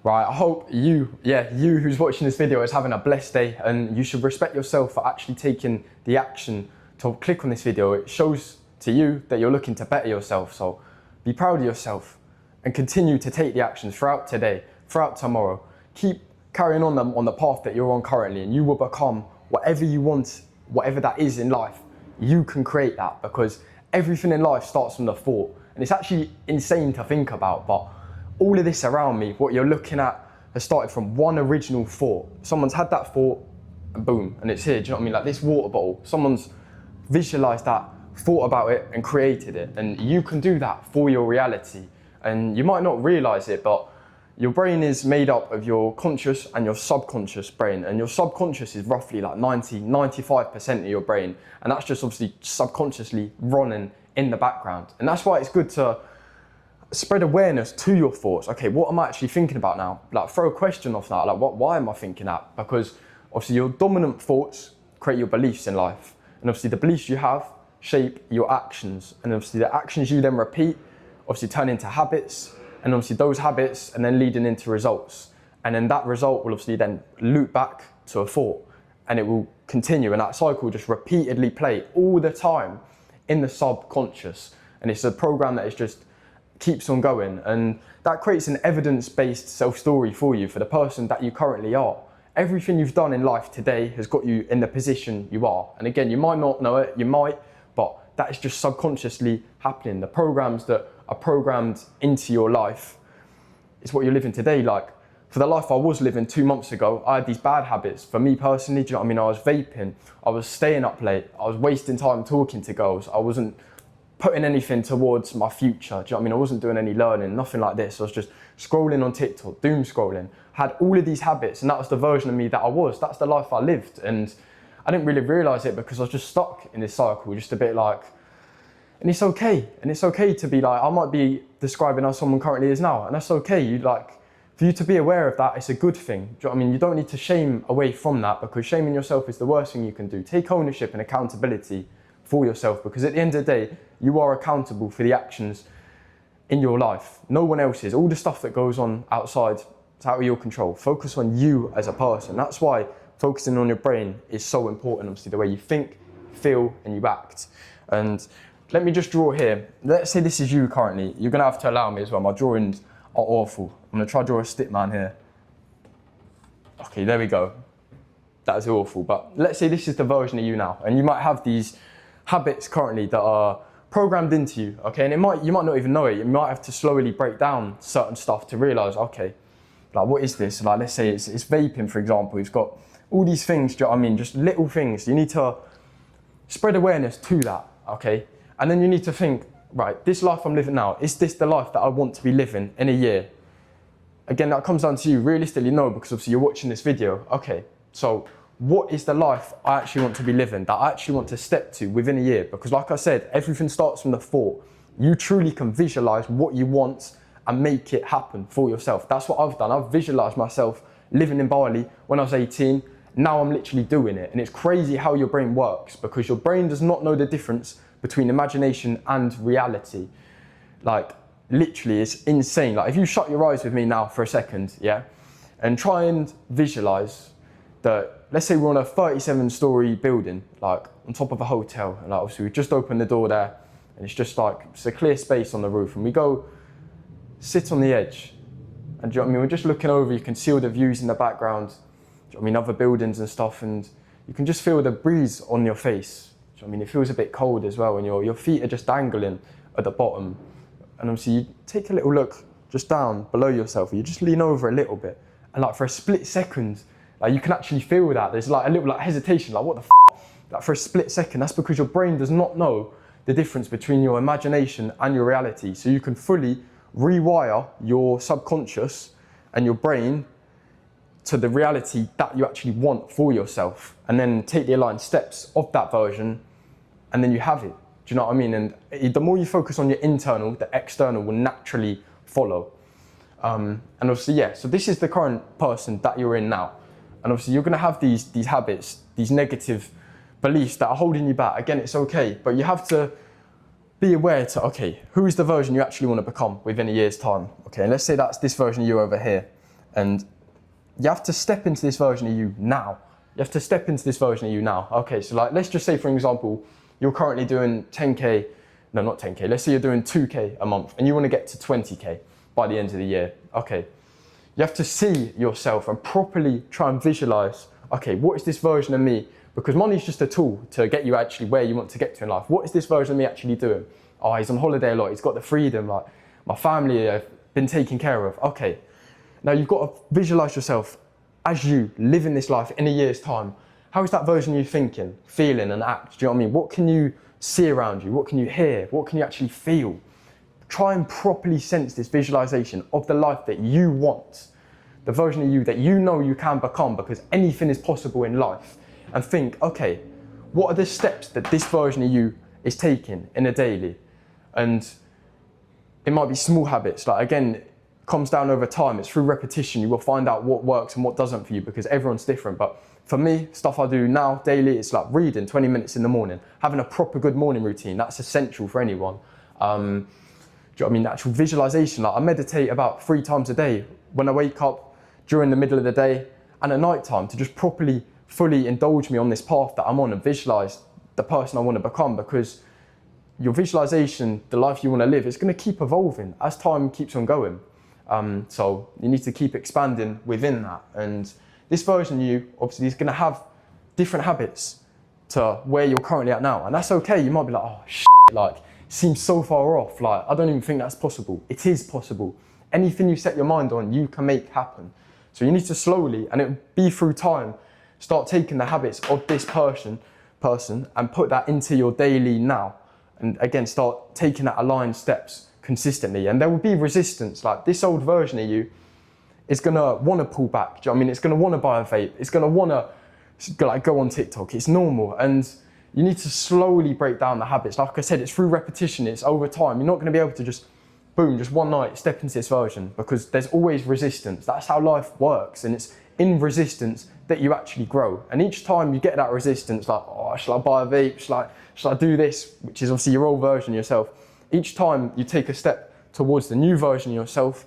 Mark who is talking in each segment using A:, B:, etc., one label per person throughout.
A: Right, I hope you who's watching this video is having a blessed day, and you should respect yourself for actually taking the action to click on this video. It shows to you that you're looking to better yourself, so be proud of yourself and continue to take the actions throughout today, throughout tomorrow. Keep carrying on the path that you're on currently, and you will become whatever you want, whatever that is in life. You can create that, because everything in life starts from the thought, and it's actually insane to think about, but all of this around me, what you're looking at, has started from one original thought. Someone's had that thought and boom, and it's here. Do you know what I mean? Like this water bottle, someone's visualized that, thought about it and created it. And you can do that for your reality. And you might not realize it, but your brain is made up of your conscious and your subconscious brain. And your subconscious is roughly like 95% of your brain. And that's just obviously subconsciously running in the background. And that's why it's good to spread awareness to your thoughts. Okay, what am I actually thinking about now? Like throw a question off that, like why am I thinking that? Because obviously your dominant thoughts create your beliefs in life. And obviously the beliefs you have shape your actions. And obviously the actions you then repeat obviously turn into habits. And obviously those habits and then leading into results. And then that result will obviously then loop back to a thought. And it will continue, and that cycle will just repeatedly play all the time in the subconscious. And it's a program that is just keeps on going, and that creates an evidence-based self-story for you, for the person that you currently are. Everything you've done in life today has got you in the position you are. And again, you might not know it, you might, but that is just subconsciously happening. The programs that are programmed into your life is what you're living today. Like for the life I was living 2 months ago, I had these bad habits. For me personally, do you know what I mean? I was vaping, I was staying up late, I was wasting time talking to girls, I wasn't putting anything towards my future. Do you know what I mean? I wasn't doing any learning, nothing like this. I was just scrolling on TikTok, doom scrolling. Had all of these habits, and that was the version of me that I was. That's the life I lived. And I didn't really realize it because I was just stuck in this cycle, just a bit like, and it's okay. And it's okay to be like, I might be describing how someone currently is now, and that's okay. You like, for you to be aware of that, it's a good thing. Do you know what I mean? You don't need to shame away from that, because shaming yourself is the worst thing you can do. Take ownership and accountability for yourself, because at the end of the day, you are accountable for the actions in your life. No one else is. All the stuff that goes on outside is out of your control. Focus on you as a person. That's why focusing on your brain is so important. Obviously, the way you think, feel, and you act. And let me just draw here. Let's say this is you currently. You're gonna have to allow me as well. My drawings are awful. I'm gonna try to draw a stick man here. Okay, there we go. That is awful. But let's say this is the version of you now, and you might have these habits currently that are programmed into you, okay? And you might not even know it. You might have to slowly break down certain stuff to realize, okay, like what is this? Like let's say it's vaping, for example. It's got all these things, do you know what I mean? Just little things. You need to spread awareness to that, okay? And then you need to think, right, this life I'm living now, is this the life that I want to be living in a year? Again, that comes down to you. Realistically, no, because obviously you're watching this video. Okay, so what is the life I actually want to be living, that I actually want to step to within a year? Because like I said, everything starts from the thought. You truly can visualize what you want and make it happen for yourself. That's what I've done. I've visualized myself living in Bali when I was 18. Now I'm literally doing it. And it's crazy how your brain works, because your brain does not know the difference between imagination and reality. Like literally, it's insane. Like if you shut your eyes with me now for a second, yeah, and try and visualize that, let's say we're on a 37-story building, like on top of a hotel, and like obviously we just opened the door there, and it's just like, it's a clear space on the roof, and we go sit on the edge, and do you know what I mean? We're just looking over, you can see all the views in the background, do you know what I mean, other buildings and stuff, and you can just feel the breeze on your face. Do you know what I mean? It feels a bit cold as well, and your feet are just dangling at the bottom, and obviously you take a little look just down below yourself, you just lean over a little bit, and like for a split second, like you can actually feel that. There's like a little like hesitation, like what the f***? Like for a split second. That's because your brain does not know the difference between your imagination and your reality. So you can fully rewire your subconscious and your brain to the reality that you actually want for yourself, and then take the aligned steps of that version, and then you have it. Do you know what I mean? And the more you focus on your internal, the external will naturally follow. And obviously, yeah, so this is the current person that you're in now. And obviously you're gonna have these habits, these negative beliefs that are holding you back. Again, it's okay, but you have to be aware to, okay, who is the version you actually wanna become within a year's time? Okay, and let's say that's this version of you over here. And you have to step into this version of you now. You have to step into this version of you now. Okay, so like, let's just say, for example, you're currently doing 10K, no, not 10K, let's say you're doing 2K a month and you want to get to 20K by the end of the year. Okay, you have to see yourself and properly try and visualize, okay, what is this version of me? Because money is just a tool to get you actually where you want to get to in life. What is this version of me actually doing? Oh, he's on holiday a lot, he's got the freedom, like my family have been taken care of. Okay, now you've got to visualize yourself as you living this life in a year's time. How is that version of you thinking, feeling and act? Do you know what I mean? What can you see around you? What can you hear? What can you actually feel? Try and properly sense this visualization of the life that you want, the version of you that you know you can become, because anything is possible in life. And think, okay, what are the steps that this version of you is taking in a daily? And it might be small habits, like again, it comes down over time, it's through repetition, you will find out what works and what doesn't for you, because everyone's different. But for me, stuff I do now daily, it's like reading 20 minutes in the morning, having a proper good morning routine, that's essential for anyone. Do you know what I mean? Actual visualization, like I meditate about 3 times a day, when I wake up, during the middle of the day, and at night time, to just properly, fully indulge me on this path that I'm on and visualize the person I want to become. Because your visualization, the life you want to live, is going to keep evolving as time keeps on going. So you need to keep expanding within that. And this version of you, obviously, is going to have different habits to where you're currently at now. And that's okay. You might be like, oh, shit, like, seems so far off. Like, I don't even think that's possible. It is possible. Anything you set your mind on, you can make happen. So you need to slowly, and it'll be through time, start taking the habits of this person and put that into your daily now. And again, start taking that aligned steps consistently. And there will be resistance. Like, this old version of you is gonna wanna pull back. Do you know what I mean? It's gonna wanna buy a vape. It's gonna wanna like go on TikTok. It's normal. And you need to slowly break down the habits. Like I said, it's through repetition, it's over time. You're not gonna be able to just, boom, just one night, step into this version, because there's always resistance. That's how life works. And it's in resistance that you actually grow. And each time you get that resistance, like, oh, shall I buy a vape? Shall I do this? Which is obviously your old version of yourself. Each time you take a step towards the new version of yourself,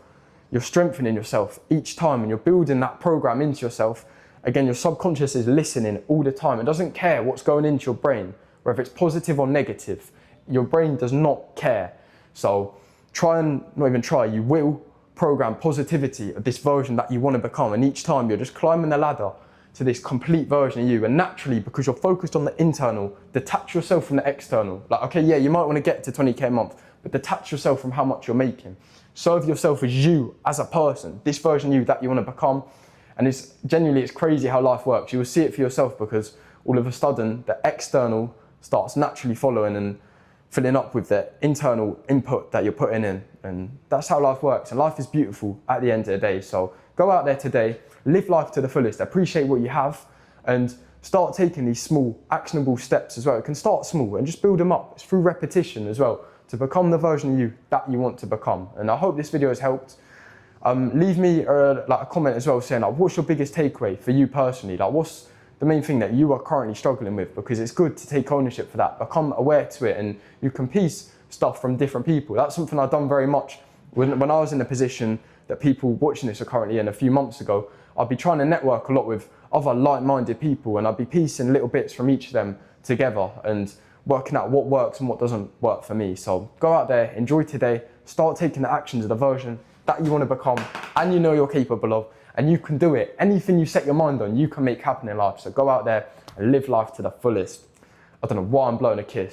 A: you're strengthening yourself each time, and you're building that program into yourself. Again, your subconscious is listening all the time. It doesn't care what's going into your brain, whether it's positive or negative. Your brain does not care. So try and, not even try, you will program positivity of this version that you want to become. And each time you're just climbing the ladder to this complete version of you. And naturally, because you're focused on the internal, detach yourself from the external. Like, okay, yeah, you might want to get to 20K a month, but detach yourself from how much you're making. Serve yourself as you, as a person, this version of you that you want to become. And it's genuinely, it's crazy how life works. You will see it for yourself, because all of a sudden the external starts naturally following and filling up with the internal input that you're putting in. And that's how life works. And life is beautiful at the end of the day. So go out there today, live life to the fullest, appreciate what you have, and start taking these small, actionable steps as well. It can start small and just build them up. It's through repetition as well, to become the version of you that you want to become. And I hope this video has helped. Leave me like a comment as well, saying like, what's your biggest takeaway for you personally? Like, what's the main thing that you are currently struggling with? Because it's good to take ownership for that, become aware to it, and you can piece stuff from different people. That's something I've done very much when I was in a position that people watching this are currently in. A few months ago, I'd be trying to network a lot with other like-minded people, and I'd be piecing little bits from each of them together and working out what works and what doesn't work for me. So go out there, enjoy today, start taking the actions of the version that you want to become and you know you're capable of, and you can do it. Anything you set your mind on, you can make happen in life. So go out there and live life to the fullest. I don't know why I'm blowing a kiss.